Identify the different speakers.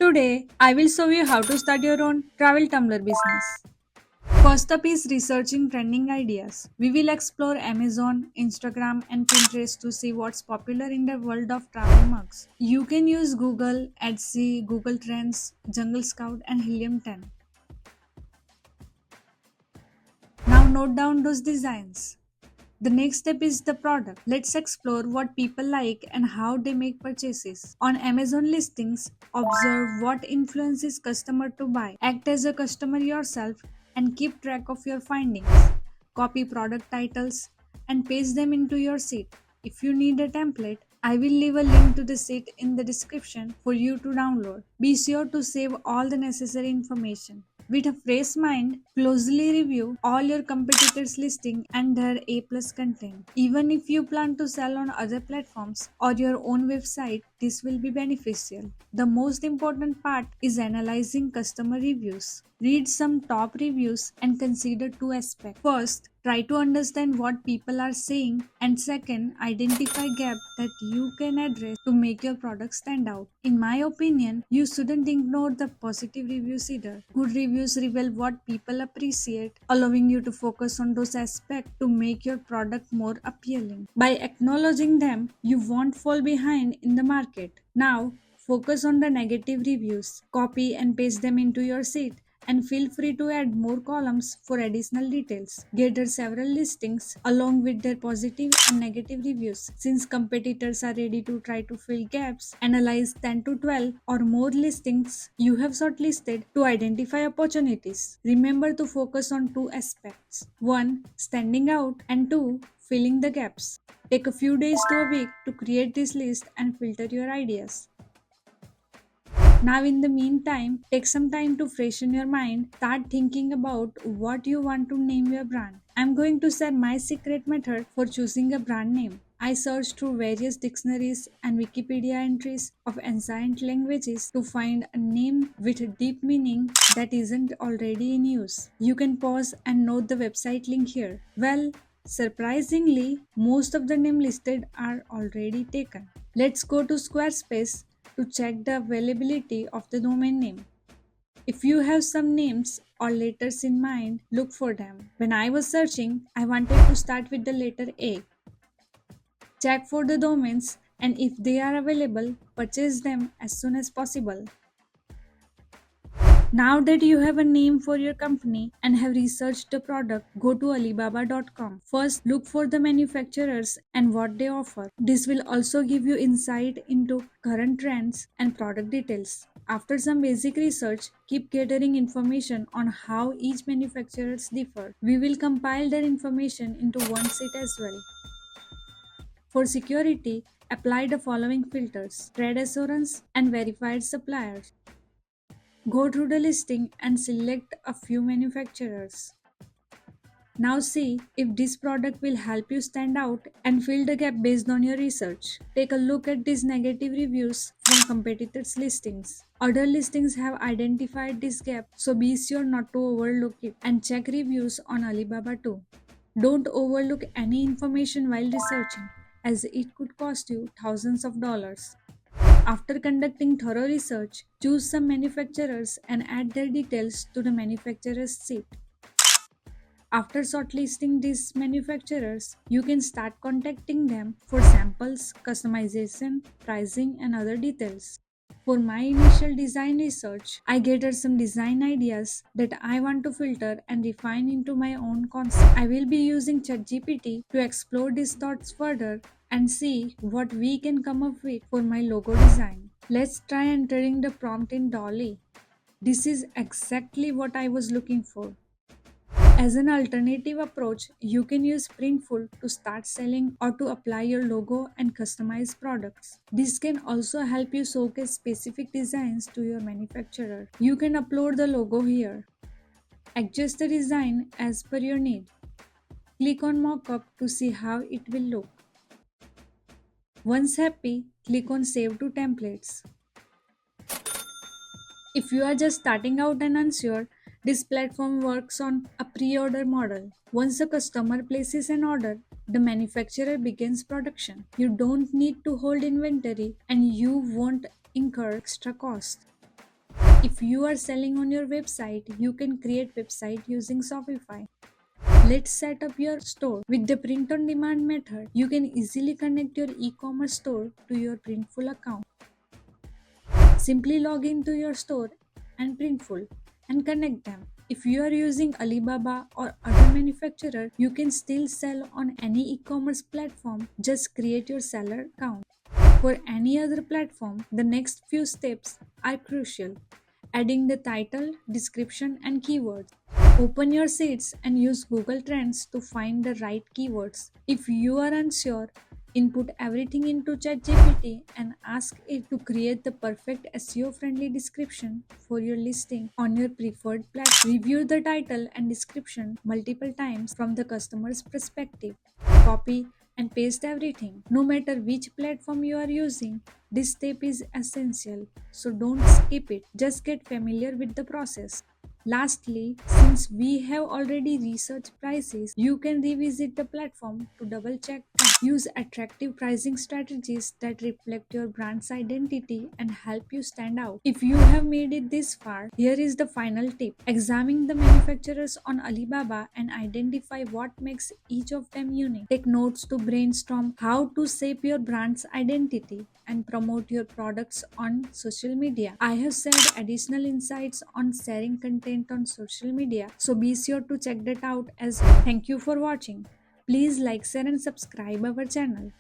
Speaker 1: Today, I will show you how to start your own travel tumbler business. First up is researching trending ideas. We will explore Amazon, Instagram, and Pinterest to see what's popular in the world of travel mugs. You can use Google, Etsy, Google Trends, Jungle Scout, and Helium 10. Now note down those designs. The next step is the product. Let's explore what people like and how they make purchases. On Amazon listings, observe what influences customer to buy. Act as a customer yourself and keep track of your findings. Copy product titles and paste them into your sheet. If you need a template, I will leave a link to the sheet in the description for you to download. Be sure to save all the necessary information. With a fresh mind, closely review all your competitors' listing and their A+ content. Even if you plan to sell on other platforms or your own website, this will be beneficial. The most important part is analyzing customer reviews. Read some top reviews and consider two aspects. First, try to understand what people are saying, and second, identify gaps that you can address to make your product stand out. In my opinion, you shouldn't ignore the positive reviews either. Good reviews reveal what people appreciate, allowing you to focus on those aspects to make your product more appealing. By acknowledging them, you won't fall behind in the market. Now, focus on the negative reviews. Copy and paste them into your sheet and feel free to add more columns for additional details. Gather several listings along with their positive and negative reviews. Since competitors are ready to try to fill gaps, analyze 10 to 12 or more listings you have shortlisted to identify opportunities. Remember to focus on two aspects: one, standing out, and two, filling the gaps. Take a few days to a week to create this list and filter your ideas. Now, in the meantime, take some time to freshen your mind. Start thinking about what you want to name your brand. I'm going to share my secret method for choosing a brand name. I searched through various dictionaries and Wikipedia entries of ancient languages to find a name with a deep meaning that isn't already in use. You can pause and note the website link here. Well, surprisingly, most of the names listed are already taken. Let's go to Squarespace to check the availability of the domain name. If you have some names or letters in mind, look for them. When I was searching, I wanted to start with the letter A. Check for the domains, and if they are available, purchase them as soon as possible. Now that you have a name for your company and have researched the product, go to Alibaba.com. First, look for the manufacturers and what they offer. This will also give you insight into current trends and product details. After some basic research, keep gathering information on how each manufacturers differ. We will compile their information into one sheet as well. For security, apply the following filters: trade assurance and verified suppliers. Go through the listing and select a few manufacturers. Now see if this product will help you stand out and fill the gap based on your research. Take a look at these negative reviews from competitors' listings. Other listings have identified this gap, so be sure not to overlook it and check reviews on Alibaba too. Don't overlook any information while researching, as it could cost you thousands of dollars. After conducting thorough research, choose some manufacturers and add their details to the manufacturer's sheet. After shortlisting these manufacturers, you can start contacting them for samples, customization, pricing, and other details. For my initial design research, I gathered some design ideas that I want to filter and refine into my own concept. I will be using ChatGPT to explore these thoughts further and see what we can come up with for my logo design. Let's try entering the prompt in DALL-E. This is exactly what I was looking for. As an alternative approach, you can use Printful to start selling or to apply your logo and customize products. This can also help you showcase specific designs to your manufacturer. You can upload the logo here. Adjust the design as per your need. Click on Mockup to see how it will look. Once happy, click on Save to Templates. If you are just starting out and unsure, this platform works on a pre-order model. Once a customer places an order, the manufacturer begins production. You don't need to hold inventory and you won't incur extra cost. If you are selling on your website, you can create website using Shopify. Let's set up your store. With the print on demand method, you can easily connect your e-commerce store to your Printful account. Simply log into your store and Printful and connect them. If you are using Alibaba or other manufacturer, you can still sell on any e-commerce platform. Just create your seller account. For any other platform, the next few steps are crucial. Adding the title, description, and keywords. Open your sheets and use Google Trends to find the right keywords. If you are unsure, input everything into ChatGPT and ask it to create the perfect SEO friendly description for your listing on your preferred platform. Review the title and description multiple times from the customer's perspective. Copy and paste everything. No matter which platform you are using, this step is essential, so don't skip it. Just get familiar with the process. Lastly, since we have already researched prices, you can revisit the platform to double check them. Use attractive pricing strategies that reflect your brand's identity and help you stand out. If you have made it this far, here is the final tip. Examine the manufacturers on Alibaba and identify what makes each of them unique. Take notes to brainstorm how to shape your brand's identity and promote your products on social media. I have shared additional insights on sharing content on social media, so be sure to check that out as well. Thank you for watching. Please like, share, and subscribe our channel.